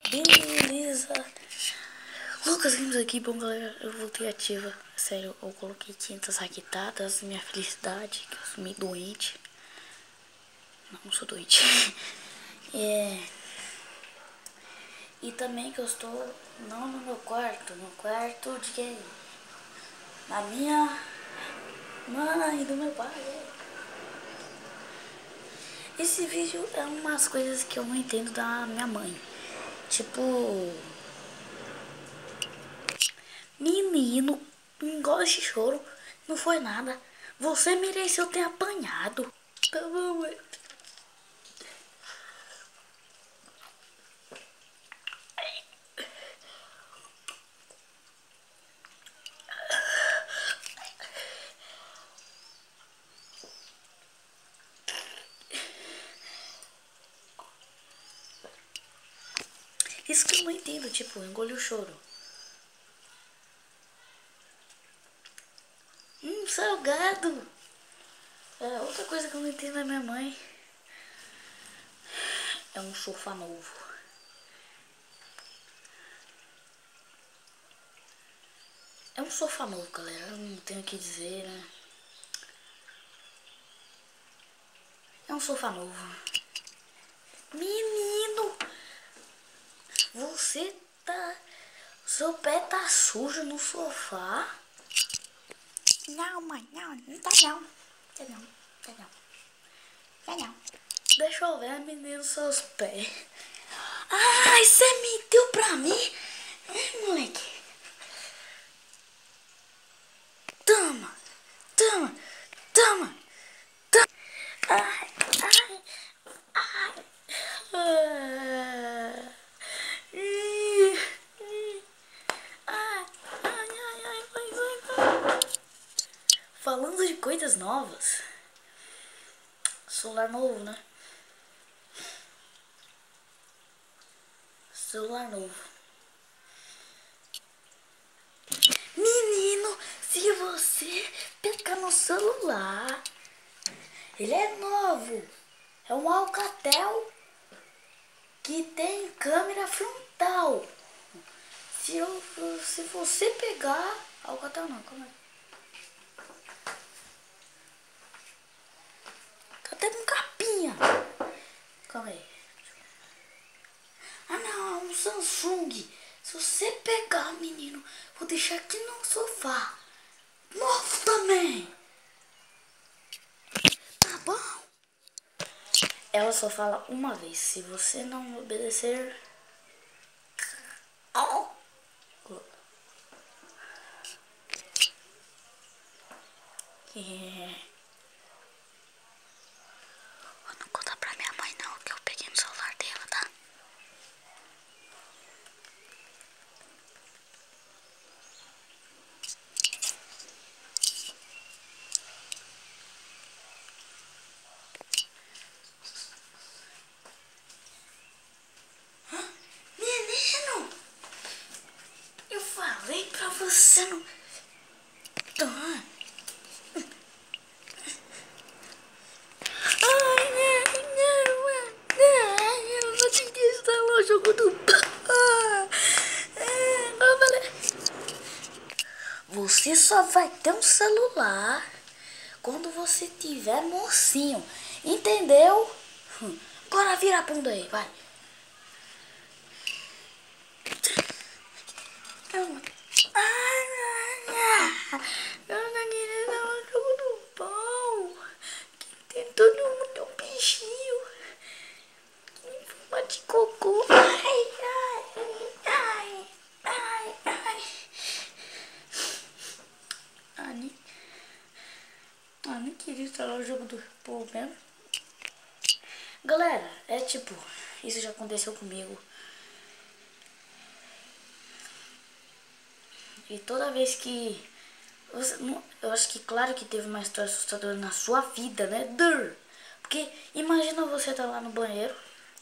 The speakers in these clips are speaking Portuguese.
Beleza. Lucas Games aqui, bom galera, eu voltei ativa. Sério, eu coloquei tintas raquetadas, minha felicidade, que eu sou meio doente. Não sou doente. E também que eu estou não no meu quarto, no quarto de quem? Na minha mãe, do meu pai. Esse vídeo é umas coisas que eu não entendo da minha mãe. Tipo, menino, não gosta de choro, não foi nada. Você mereceu ter apanhado. Tá bom, mãe. Isso que eu não entendo, tipo, engole o choro. Salgado. É, outra coisa que eu não entendo da minha mãe é um sofá novo. É um sofá novo, galera. Eu não tenho o que dizer, né? É um sofá novo. Menino, você tá... Seu pé tá sujo no sofá? Não, mãe, não tá não. Tá não, tá não. Tá não. Deixa eu ver, menino, seus pés. Ai, você mentiu pra mim? Moleque. Toma, toma, toma, toma. Ai, ai, ai. Vai. Falando de coisas novas. Celular novo, né? Celular novo. Menino, se você pegar no celular, ele é novo. É um Alcatel que tem câmera frontal. Se você pegar... Alcatel não, calma aí. Tá até com capinha. Calma aí. Ah não, é um Samsung. Se você pegar, menino, vou deixar aqui no sofá. Novo também. Tá bom? Ela só fala uma vez. Se você não obedecer... Vou não contar pra minha mãe não, que eu peguei no celular dela, tá? Menino! Eu falei pra você não... Eu não tinha que instalar o jogo do... Você só vai ter um celular quando você tiver mocinho, entendeu? Agora vira a bunda aí, vai. Calma. Eu não queria dar um jogo do pau. Que tem todo mundo um bichinho. Que forma de cocô. Nem queria instalar o jogo do povo mesmo. Galera, é tipo, isso já aconteceu comigo. E toda vez que... Eu acho que claro que teve uma história assustadora na sua vida, né? Porque imagina você tá lá no banheiro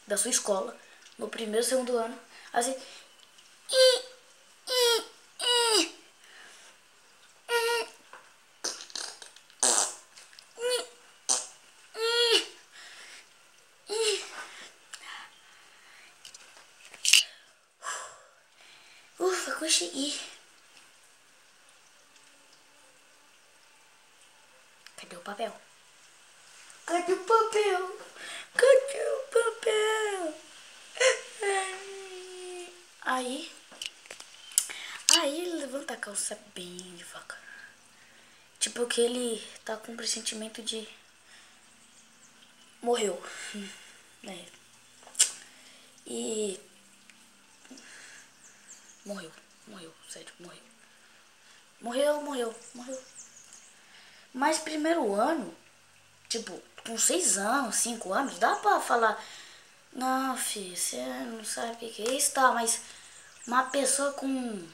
da sua escola, no primeiro, segundo ano, assim... consegui. Cadê o papel? Cadê o papel? Cadê o papel? Aí ele levanta a calça bem devagar. Tipo que ele tá com um pressentimento de... Morreu. É. E... Morreu, sério, morreu. Mas primeiro ano, tipo, com 6 anos, 5 anos, dá pra falar, não, filho, você não sabe o que é isso, tá, mas uma pessoa com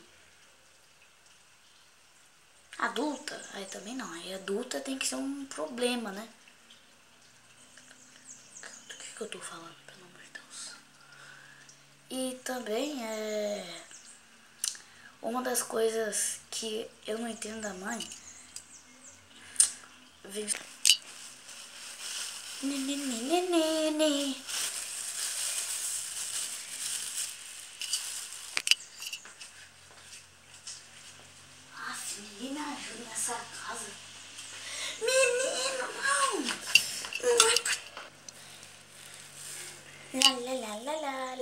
adulta, aí também não, aí adulta tem que ser um problema, né? Do que eu tô falando, pelo amor de Deus? E também uma das coisas que eu não entendo da mãe, vem... Nenê. Ninguém me ajuda nessa casa. Menino, não.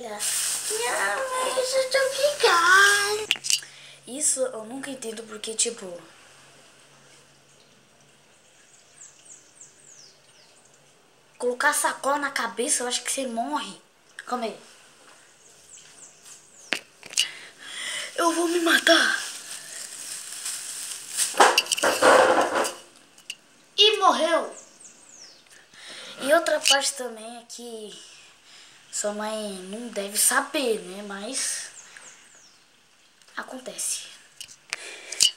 Lá. Não, isso eu tô ficando. Isso eu nunca entendo porque, tipo... Colocar sacola na cabeça, eu acho que você morre. Calma aí. Eu vou me matar. E morreu. E outra parte também é que sua mãe não deve saber, né? Mas acontece.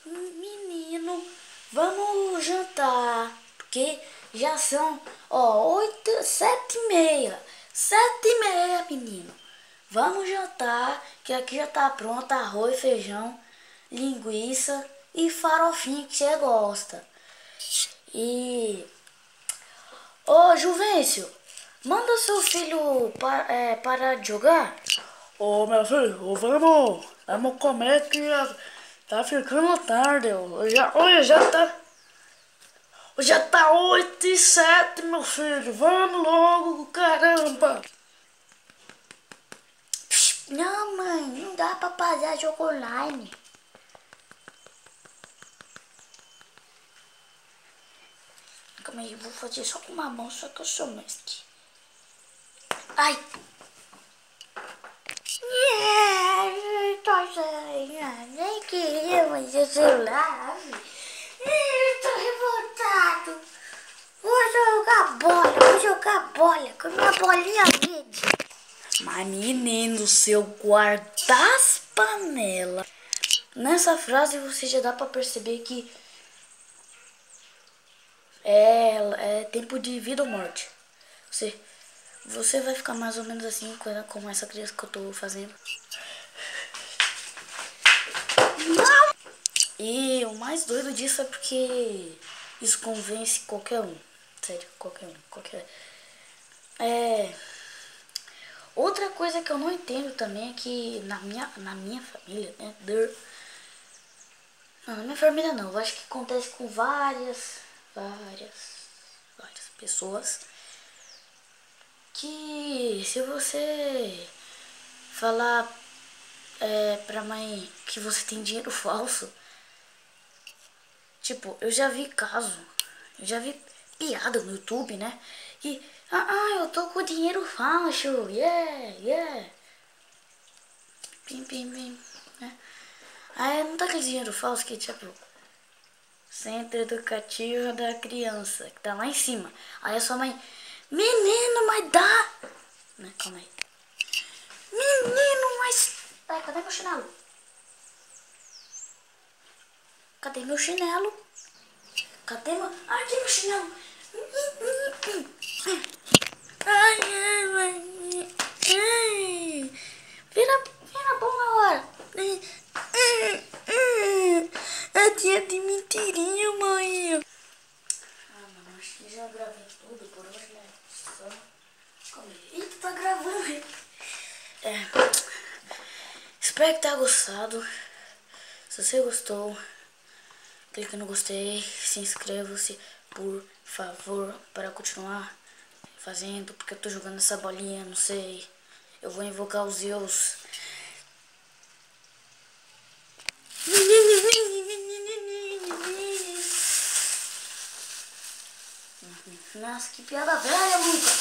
Menino, vamos jantar. Porque já são, 7h30. 7h30, menino. Vamos jantar, que aqui já tá pronto arroz, feijão, linguiça e farofinha que você gosta. E... Ô, Juvencio, manda seu filho parar de jogar. Ô, meu filho, vamos comer que tá ficando tarde. Já tá 8h07, meu filho. Vamos logo, caramba. Não, mãe, não dá pra fazer jogo online. Calma aí, eu vou fazer só com uma mão, só que eu sou mestre. Ai! Nem queria mais o celular. Tô revoltado. Vou jogar bola com minha bolinha verde. Mas menino, seu guarda as panelas. Nessa frase você já dá pra perceber que é tempo de vida ou morte. Você vai ficar mais ou menos assim como essa criança que eu tô fazendo. Não! E o mais doido disso é porque isso convence qualquer um. Sério, qualquer um. Outra coisa que eu não entendo também é que na minha família, né? Não, na minha família não. Eu acho que acontece com várias pessoas. Que se você falar pra mãe que você tem dinheiro falso, tipo, eu já vi piada no YouTube, né? Que, eu tô com dinheiro falso, yeah. Pim, né? Aí não tá aquele dinheiro falso que, tipo, Centro Educativo da Criança, que tá lá em cima. Aí a sua mãe, menino, mas dá, né? Calma aí. Menino, mas... Ai, cadê meu chinelo? Cadê meu chinelo? Aqui meu chinelo. Ai. Vira a bom na hora. É dia de mentirinha, mãe. Mano, acho que já gravei tudo por hoje, né? Só... Eita, tá gravando. Espero que tenha gostado. Se você gostou, clique no gostei, se inscreva-se, por favor, para continuar fazendo, porque eu tô jogando essa bolinha, não sei. Eu vou invocar os Zeus. Nossa, que piada velha, Luca.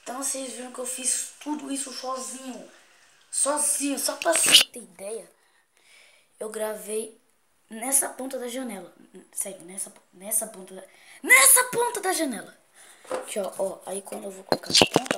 Então vocês viram que eu fiz tudo isso sozinho. Sozinho, só pra você ter ideia. Eu gravei nessa ponta da janela. Sério, nessa ponta da janela. Aqui, ó. Aí quando eu vou colocar a ponta,